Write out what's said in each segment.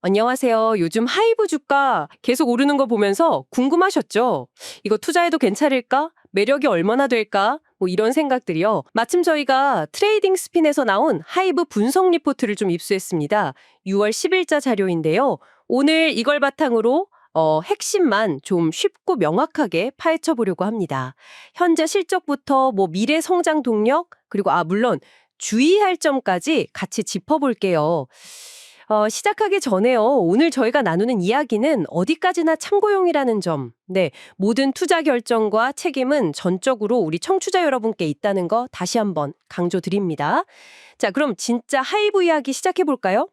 안녕하세요. 요즘 하이브 주가 계속 오르는 거 보면서 궁금하셨죠? 이거 투자해도 괜찮을까? 매력이 얼마나 될까? 뭐 이런 생각들이요. 마침 저희가 트레이딩 스핀에서 나온 하이브 분석 리포트를 좀 입수했습니다. 6월 10일자 자료인데요. 오늘 이걸 바탕으로 핵심만 좀 쉽고 명확하게 파헤쳐 보려고 합니다. 현재 실적부터 뭐 미래 성장 동력, 그리고 물론 주의할 점까지 같이 짚어볼게요. 시작하기 전에요. 오늘 저희가 나누는 이야기는 어디까지나 참고용이라는 점. 네, 모든 투자 결정과 책임은 전적으로 우리 청취자 여러분께 있다는 거 다시 한번 강조드립니다. 자, 그럼 진짜 하이브 이야기 시작해 볼까요?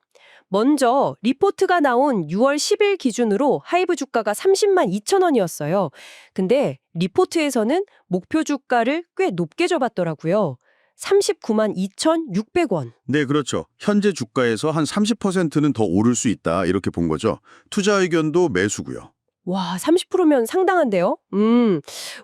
먼저 리포트가 나온 6월 10일 기준으로 하이브 주가가 30만 2천 원이었어요. 근데 리포트에서는 목표 주가를 꽤 높게 잡았더라고요. 39만 2,600원. 네, 그렇죠. 현재 주가에서 한 30%는 더 오를 수 있다 이렇게 본 거죠. 투자 의견도 매수고요. 와, 30%면 상당한데요?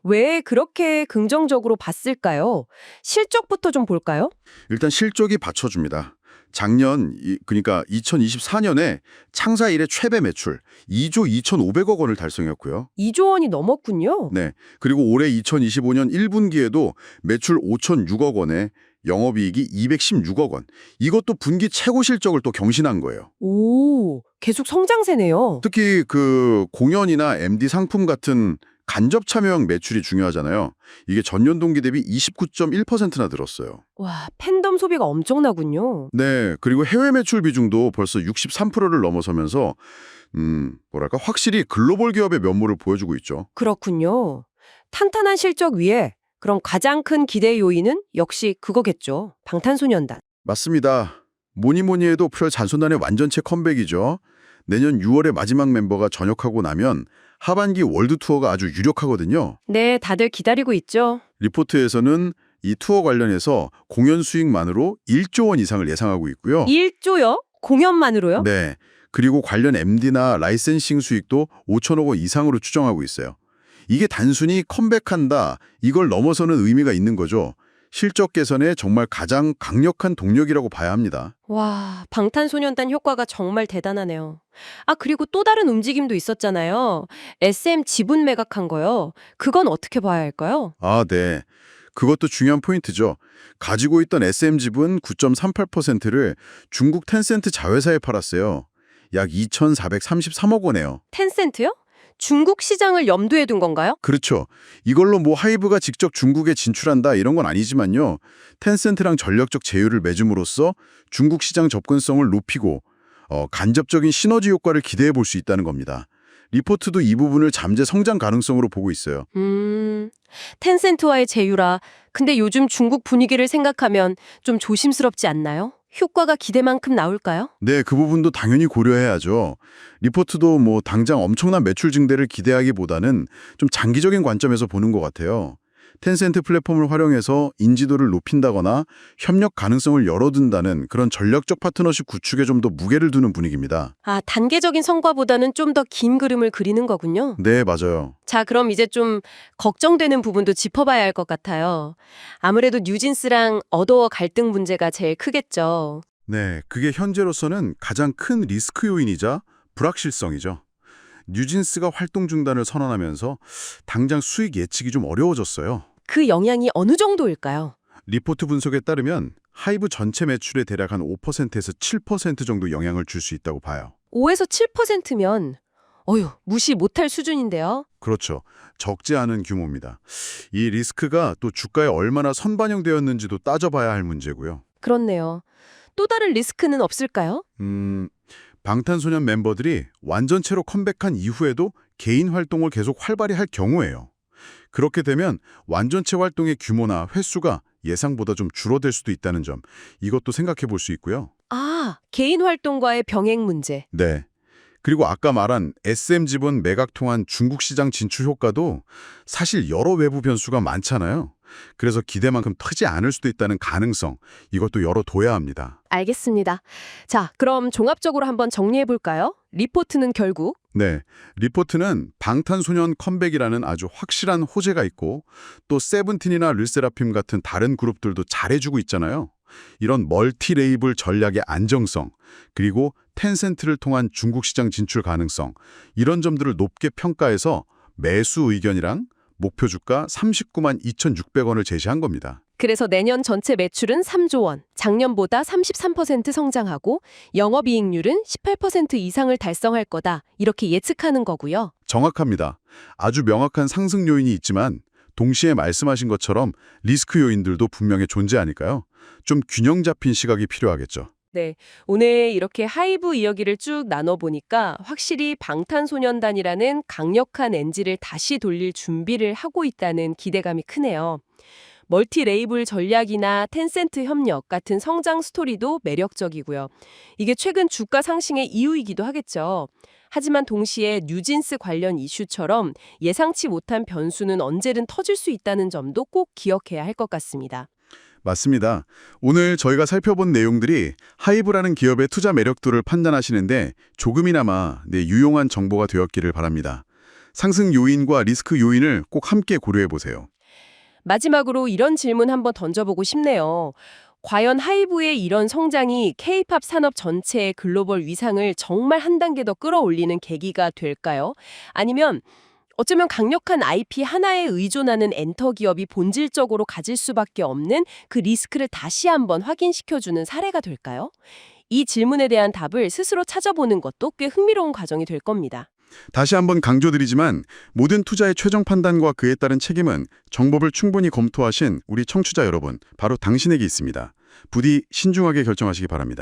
왜 그렇게 긍정적으로 봤을까요? 실적부터 좀 볼까요? 일단 실적이 받쳐줍니다. 작년, 그러니까 2024년에 창사 이래 최대 매출 2조 2,500억 원을 달성했고요. 2조 원이 넘었군요. 네, 그리고 올해 2025년 1분기에도 매출 5,006억 원에 영업이익이 216억 원. 이것도 분기 최고 실적을 또 경신한 거예요. 오, 계속 성장세네요. 특히 그 공연이나 MD 상품 같은 간접 참여형 매출이 중요하잖아요. 이게 전년 동기 대비 29.1%나 늘었어요. 와, 팬덤 소비가 엄청나군요. 네, 그리고 해외 매출 비중도 벌써 63%를 넘어서면서 뭐랄까 확실히 글로벌 기업의 면모를 보여주고 있죠. 그렇군요. 탄탄한 실적 위에 그럼 가장 큰 기대 요인은 역시 그거겠죠. 방탄소년단. 맞습니다. 뭐니 뭐니 해도 별 잔손단의 완전체 컴백이죠. 내년 6월에 마지막 멤버가 전역하고 나면 하반기 월드 투어가 아주 유력하거든요. 네, 다들 기다리고 있죠. 리포트에서는 이 투어 관련해서 공연 수익만으로 1조 원 이상을 예상하고 있고요. 1조요? 공연만으로요? 네. 그리고 관련 MD나 라이센싱 수익도 5천억 원 이상으로 추정하고 있어요. 이게 단순히 컴백한다, 이걸 넘어서는 의미가 있는 거죠. 실적 개선에 정말 가장 강력한 동력이라고 봐야 합니다. 와, 방탄소년단 효과가 정말 대단하네요. 그리고 또 다른 움직임도 있었잖아요. SM 지분 매각한 거요. 그건 어떻게 봐야 할까요? 아, 네. 그것도 중요한 포인트죠. 가지고 있던 SM 지분 9.38%를 중국 텐센트 자회사에 팔았어요. 약 2,433억 원이에요. 텐센트요? 중국 시장을 염두에 둔 건가요? 그렇죠. 이걸로 뭐 하이브가 직접 중국에 진출한다 이런 건 아니지만요. 텐센트랑 전략적 제휴를 맺음으로써 중국 시장 접근성을 높이고 간접적인 시너지 효과를 기대해 볼 수 있다는 겁니다. 리포트도 이 부분을 잠재 성장 가능성으로 보고 있어요. 텐센트와의 제휴라. 근데 요즘 중국 분위기를 생각하면 좀 조심스럽지 않나요? 효과가 기대만큼 나올까요? 네, 그 부분도 당연히 고려해야죠. 리포트도 뭐 당장 엄청난 매출 증대를 기대하기보다는 좀 장기적인 관점에서 보는 것 같아요. 텐센트 플랫폼을 활용해서 인지도를 높인다거나 협력 가능성을 열어둔다는 그런 전략적 파트너십 구축에 좀 더 무게를 두는 분위기입니다. 단계적인 성과보다는 좀 더 긴 그림을 그리는 거군요. 네, 맞아요. 자, 그럼 이제 좀 걱정되는 부분도 짚어봐야 할 것 같아요. 아무래도 뉴진스랑 어도어 갈등 문제가 제일 크겠죠. 네, 그게 현재로서는 가장 큰 리스크 요인이자 불확실성이죠. 뉴진스가 활동 중단을 선언하면서 당장 수익 예측이 좀 어려워졌어요. 그 영향이 어느 정도일까요? 리포트 분석에 따르면 하이브 전체 매출의 대략 한 5%에서 7% 정도 영향을 줄 수 있다고 봐요. 5에서 7%면 무시 못할 수준인데요. 그렇죠. 적지 않은 규모입니다. 이 리스크가 또 주가에 얼마나 선반영되었는지도 따져봐야 할 문제고요. 그렇네요. 또 다른 리스크는 없을까요? 방탄소년 멤버들이 완전체로 컴백한 이후에도 개인 활동을 계속 활발히 할 경우예요. 그렇게 되면 완전체 활동의 규모나 횟수가 예상보다 좀 줄어들 수도 있다는 점, 이것도 생각해 볼 수 있고요. 개인 활동과의 병행 문제. 네. 그리고 아까 말한 SM 지분 매각 통한 중국 시장 진출 효과도 사실 여러 외부 변수가 많잖아요. 그래서 기대만큼 크지 않을 수도 있다는 가능성, 이것도 열어둬야 합니다. 알겠습니다. 자, 그럼 종합적으로 한번 정리해 볼까요? 리포트는 결국 네, 리포트는 방탄소년 컴백이라는 아주 확실한 호재가 있고 또 세븐틴이나 르세라핌 같은 다른 그룹들도 잘해주고 있잖아요. 이런 멀티 레이블 전략의 안정성, 그리고 텐센트를 통한 중국 시장 진출 가능성, 이런 점들을 높게 평가해서 매수 의견이랑 목표 주가 39만 2,600원을 제시한 겁니다. 그래서 내년 전체 매출은 3조 원, 작년보다 33% 성장하고 영업이익률은 18% 이상을 달성할 거다. 이렇게 예측하는 거고요. 정확합니다. 아주 명확한 상승 요인이 있지만 동시에 말씀하신 것처럼 리스크 요인들도 분명히 존재하니까요. 좀 균형 잡힌 시각이 필요하겠죠. 네, 오늘 이렇게 하이브 이야기를 쭉 나눠보니까 확실히 방탄소년단이라는 강력한 엔진을 다시 돌릴 준비를 하고 있다는 기대감이 크네요. 멀티 레이블 전략이나 텐센트 협력 같은 성장 스토리도 매력적이고요. 이게 최근 주가 상승의 이유이기도 하겠죠. 하지만 동시에 뉴진스 관련 이슈처럼 예상치 못한 변수는 언제든 터질 수 있다는 점도 꼭 기억해야 할 것 같습니다. 맞습니다. 오늘 저희가 살펴본 내용들이 하이브라는 기업의 투자 매력도를 판단하시는데 조금이나마 유용한 정보가 되었기를 바랍니다. 상승 요인과 리스크 요인을 꼭 함께 고려해 보세요. 마지막으로 이런 질문 한번 던져보고 싶네요. 과연 하이브의 이런 성장이 K-팝 산업 전체의 글로벌 위상을 정말 한 단계 더 끌어올리는 계기가 될까요? 아니면 어쩌면 강력한 IP 하나에 의존하는 엔터 기업이 본질적으로 가질 수밖에 없는 그 리스크를 다시 한번 확인시켜주는 사례가 될까요? 이 질문에 대한 답을 스스로 찾아보는 것도 꽤 흥미로운 과정이 될 겁니다. 다시 한번 강조드리지만 모든 투자의 최종 판단과 그에 따른 책임은 정보를 충분히 검토하신 우리 청취자 여러분, 바로 당신에게 있습니다. 부디 신중하게 결정하시기 바랍니다.